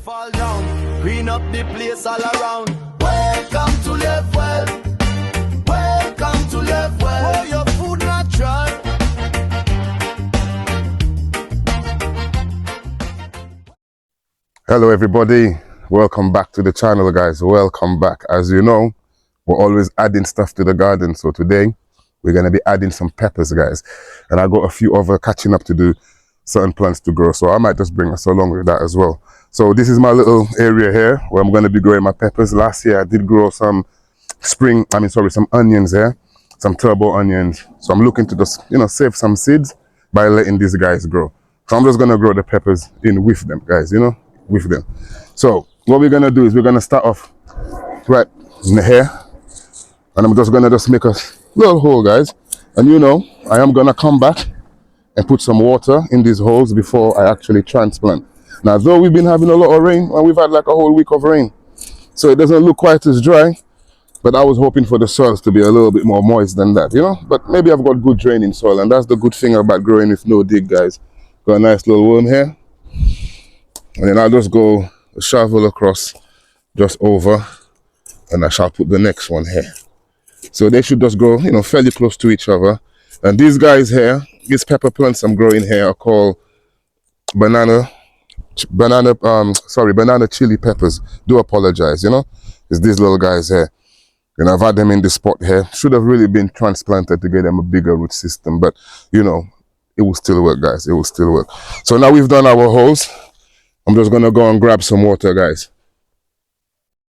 fall down, clean up the place all around. Welcome to live well. Welcome to live well. Oh, your food natural. Hello everybody, welcome back to the channel guys, welcome back. As you know, we're always adding stuff to the garden, so today we're going to be adding some peppers guys, and I got a few other catching up to do, certain plants to grow, so I might just bring us along with that as well. So this is my little area here where I'm going to be growing my peppers. Last year I did grow some some onions here, some turbo onions, so I'm looking to just save some seeds by letting these guys grow. So I'm just going to grow the peppers in with them guys, with them. So what we're gonna do is we're gonna start off right in here, and I'm just gonna make a little hole guys, and I am gonna come back and put some water in these holes before I actually transplant. Now though we've been having a lot of rain, and we've had like a whole week of rain, so it doesn't look quite as dry, but I was hoping for the soils to be a little bit more moist than that, but maybe I've got good draining soil, and that's the good thing about growing with no dig guys. Got a nice little worm here. And then I'll just go a shovel across just over, and I shall put the next one here. So they should just grow, fairly close to each other. And these guys here, these pepper plants I'm growing here are called banana chili peppers. Do apologize, it's these little guys here. And I've had them in this spot here. Should have really been transplanted to get them a bigger root system, but it will still work guys, it will still work. So now we've done our holes. I'm just gonna go and grab some water guys.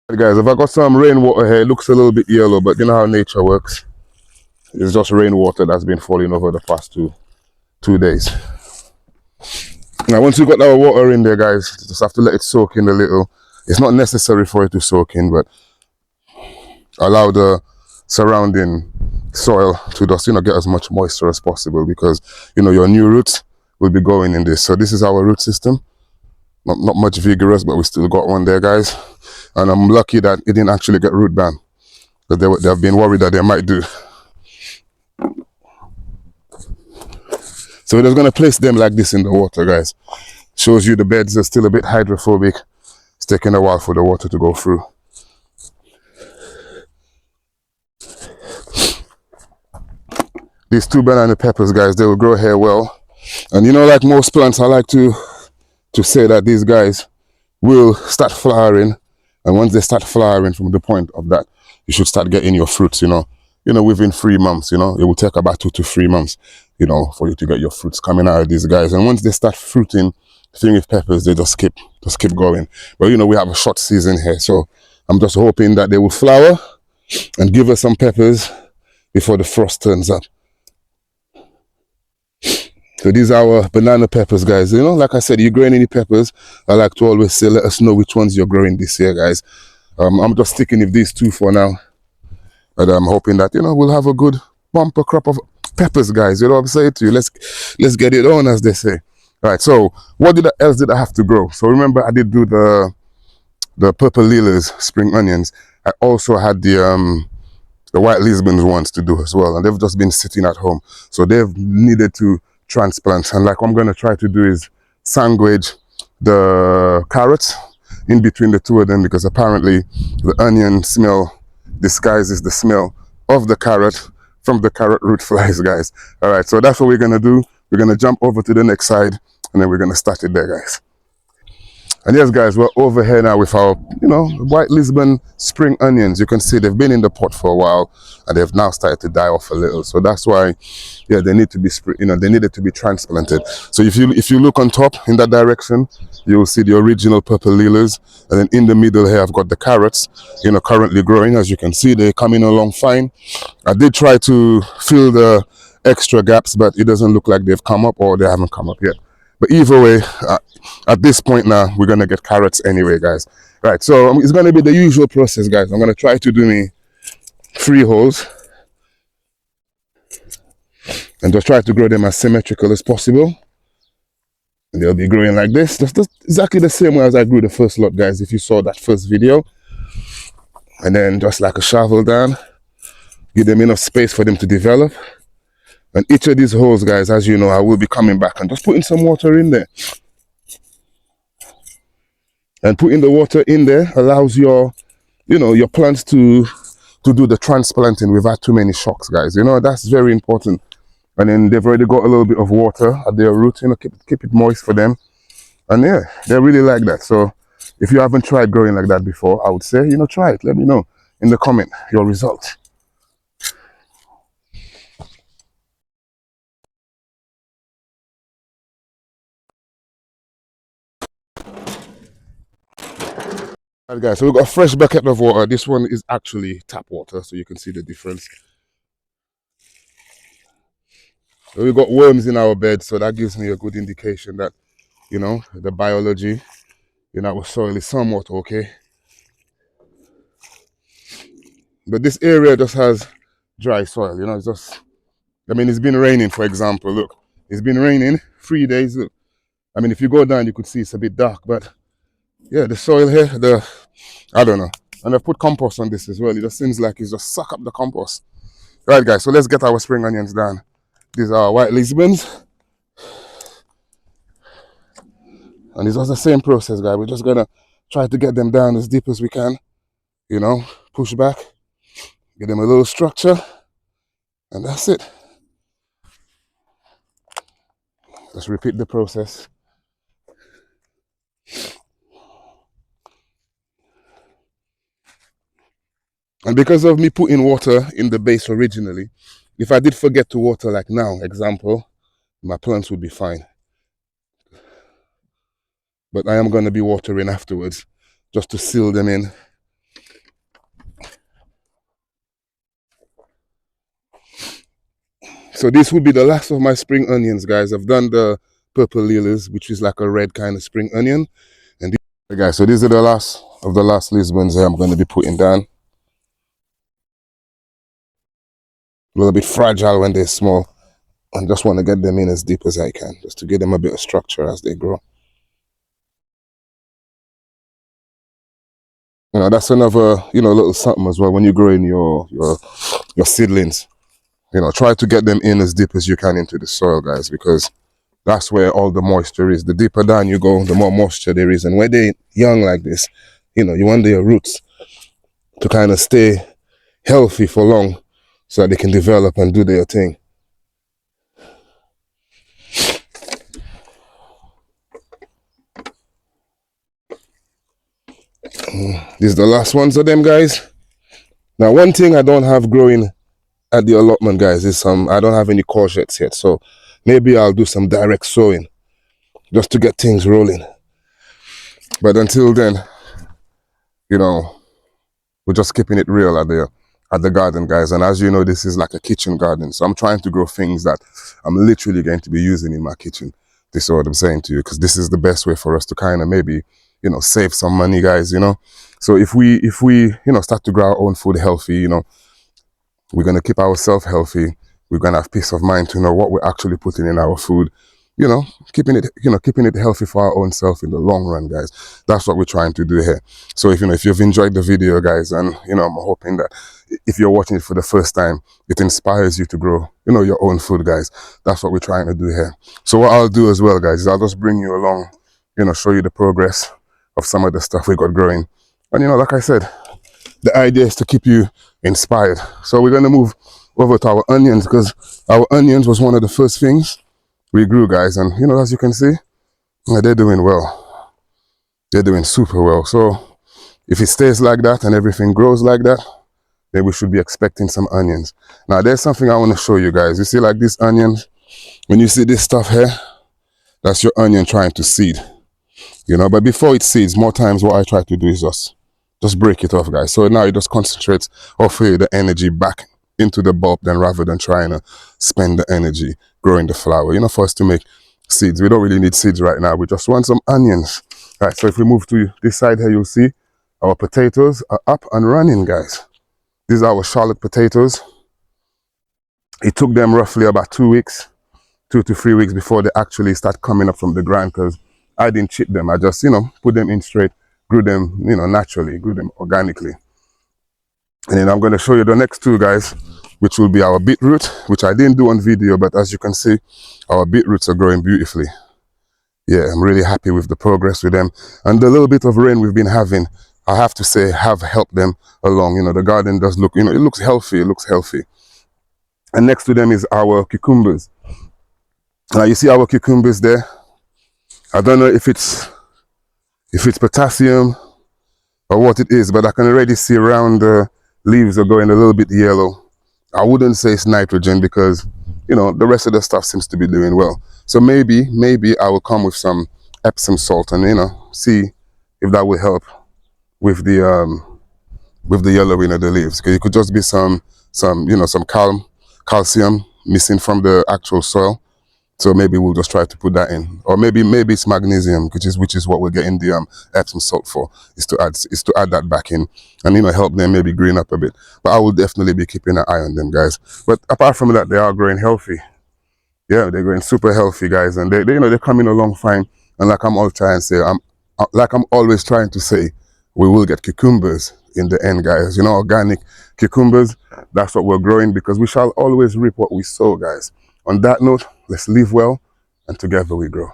Guys, if I got some rainwater here, it looks a little bit yellow, but you know how nature works. It's just rainwater that's been falling over the past two days. Now once you got our water in there guys, you just have to let it soak in a little. It's not necessary for it to soak in, but allow the surrounding soil to just get as much moisture as possible, because your new roots will be going in this. So this is our root system. Not much vigorous, but we still got one there guys, and I'm lucky that it didn't actually get root bound, but they've been worried that they might do. So we're just going to place them like this in the water guys. Shows you the beds are still a bit hydrophobic. It's taking a while for the water to go through. These two banana peppers guys, they will grow here well, and like most plants, I like to say that these guys will start flowering, and once they start flowering, from the point of that, you should start getting your fruits, within 3 months. It will take about 2 to 3 months, for you to get your fruits coming out of these guys. And once they start fruiting, the thing with peppers, they just keep going. But we have a short season here, so I'm just hoping that they will flower and give us some peppers before the frost turns up. So these are our banana peppers guys. Like I said, you're growing any peppers, I like to always say let us know which ones you're growing this year guys. I'm just sticking with these two for now, but I'm hoping that we'll have a good bumper crop of peppers guys. You know what I'm saying to you? Let's get it on, as they say. All right, so what else did I have to grow? So remember I did do the purple lilies, spring onions. I also had the white Lisbons ones to do as well, and they've just been sitting at home, so they've needed to transplant. And like what I'm going to try to do is sandwich the carrots in between the two of them, because apparently the onion smell disguises the smell of the carrot from the carrot root flies guys. All right, so that's what we're going to do. We're going to jump over to the next side, and then we're going to start it there guys. And yes guys, we're over here now with our white Lisbon spring onions. You can see they've been in the pot for a while, and they've now started to die off a little. So that's why they need to be they needed to be transplanted. So if you look on top in that direction, you'll see the original purple lilies, and then in the middle here I've got the carrots currently growing. As you can see, they're coming along fine. I did try to fill the extra gaps, but it doesn't look like they've come up, or they haven't come up yet. But either way, at this point now, we're going to get carrots anyway, guys. Right, so it's going to be the usual process, guys. I'm going to try to do me 3 holes, and just try to grow them as symmetrical as possible. And they'll be growing like this. Just exactly the same way as I grew the first lot, guys, if you saw that first video. And then just like a shovel down, give them enough space for them to develop. And each of these holes, guys, as you know, I will be coming back and just putting some water in there. And putting the water in there allows your, your plants to do the transplanting without too many shocks, guys. That's very important. And then they've already got a little bit of water at their root, keep it moist for them. And yeah, they really like that. So if you haven't tried growing like that before, I would say, try it. Let me know in the comment your results. Alright guys, so we've got a fresh bucket of water. This one is actually tap water, so you can see the difference. So we've got worms in our bed, so that gives me a good indication that, the biology in our soil is somewhat okay. But this area just has dry soil, it's just, it's been raining, for example. Look, it's been raining 3 days. Look, if you go down, you could see it's a bit dark, but yeah, the soil here, I don't know. And I've put compost on this as well. It just seems like it's just suck up the compost. Right, guys, so let's get our spring onions down. These are white Lisbons. And it's just the same process, guys. We're just gonna try to get them down as deep as we can. Push back, get them a little structure, and that's it. Just repeat the process. And because of me putting water in the base originally, if I did forget to water like now, example, my plants would be fine. But I am going to be watering afterwards just to seal them in. So this will be the last of my spring onions, guys. I've done the purple lilies, which is like a red kind of spring onion. And these, guys, so these are the last of the last Lisbons I'm going to be putting down. A little bit fragile when they're small. I just want to get them in as deep as I can, just to give them a bit of structure as they grow. That's another, little something as well when you're growing your seedlings. Try to get them in as deep as you can into the soil, guys, because that's where all the moisture is. The deeper down you go, the more moisture there is. And when they're young like this, you want their roots to kind of stay healthy for long so that they can develop and do their thing. These are the last ones of them, guys. Now, one thing I don't have growing at the allotment, guys, is I don't have any courgettes yet. So maybe I'll do some direct sowing just to get things rolling. But until then, we're just keeping it real at the garden, guys. And as you know, this is like a kitchen garden. So I'm trying to grow things that I'm literally going to be using in my kitchen. This is what I'm saying to you, because this is the best way for us to kind of maybe, save some money, guys, So if we, start to grow our own food healthy, we're going to keep ourselves healthy. We're going to have peace of mind to know what we're actually putting in our food. Keeping it healthy for our own self in the long run, guys. That's what we're trying to do here. So if you've enjoyed the video, guys, and I'm hoping that if you're watching it for the first time, it inspires you to grow, your own food, guys. That's what we're trying to do here. So what I'll do as well, guys, is I'll just bring you along, show you the progress of some of the stuff we got growing. And like I said, the idea is to keep you inspired. So we're going to move over to our onions, because our onions was one of the first things we grew, guys. And as you can see, they're doing well. They're doing super well. So if it stays like that and everything grows like that, then we should be expecting some onions. Now there's something I want to show you, guys. You see, like this onion, when you see this stuff here, that's your onion trying to seed. But before it seeds, more times what I try to do is just break it off, guys. So now it just concentrates, hopefully, the energy back into the bulb, then rather than trying to spend the energy growing the flower. For us to make seeds, we don't really need seeds right now. We just want some onions. Right, so if we move to this side here, you'll see our potatoes are up and running, guys. These are our Charlotte potatoes. It took them roughly about 2 weeks, 2 to 3 weeks before they actually start coming up from the ground, because I didn't chip them. I just, put them in straight, grew them, naturally, grew them organically. And then I'm going to show you the next two, guys, which will be our beetroot, which I didn't do on video, but as you can see, our beetroots are growing beautifully. yeah, I'm really happy with the progress with them. And the little bit of rain we've been having, I have to say, have helped them along. You know, the garden does look, you know, it looks healthy. It looks healthy. And next to them is our cucumbers. Now you see our cucumbers there. I don't know if it's potassium or what it is, but I can already see around the leaves are going a little bit yellow. I wouldn't say it's nitrogen because, you know, the rest of the stuff seems to be doing well. So maybe I will come with some Epsom salt and, you know, see if that will help with the yellowing of the leaves. Because it could just be some you know, some calcium missing from the actual soil. So maybe we'll just try to put that in, or maybe it's magnesium, which is what we're getting the Epsom salt for, is to add that back in, and, you know, help them maybe green up a bit. But I will definitely be keeping an eye on them, guys. But apart from that, they are growing healthy. Yeah, they're growing super healthy, guys, and they you know, they're coming along fine. And like I'm all trying to say, I'm always trying to say, we will get cucumbers in the end, guys. You know, organic cucumbers. That's what we're growing, because we shall always reap what we sow, guys. On that note, let's live well, and together we grow.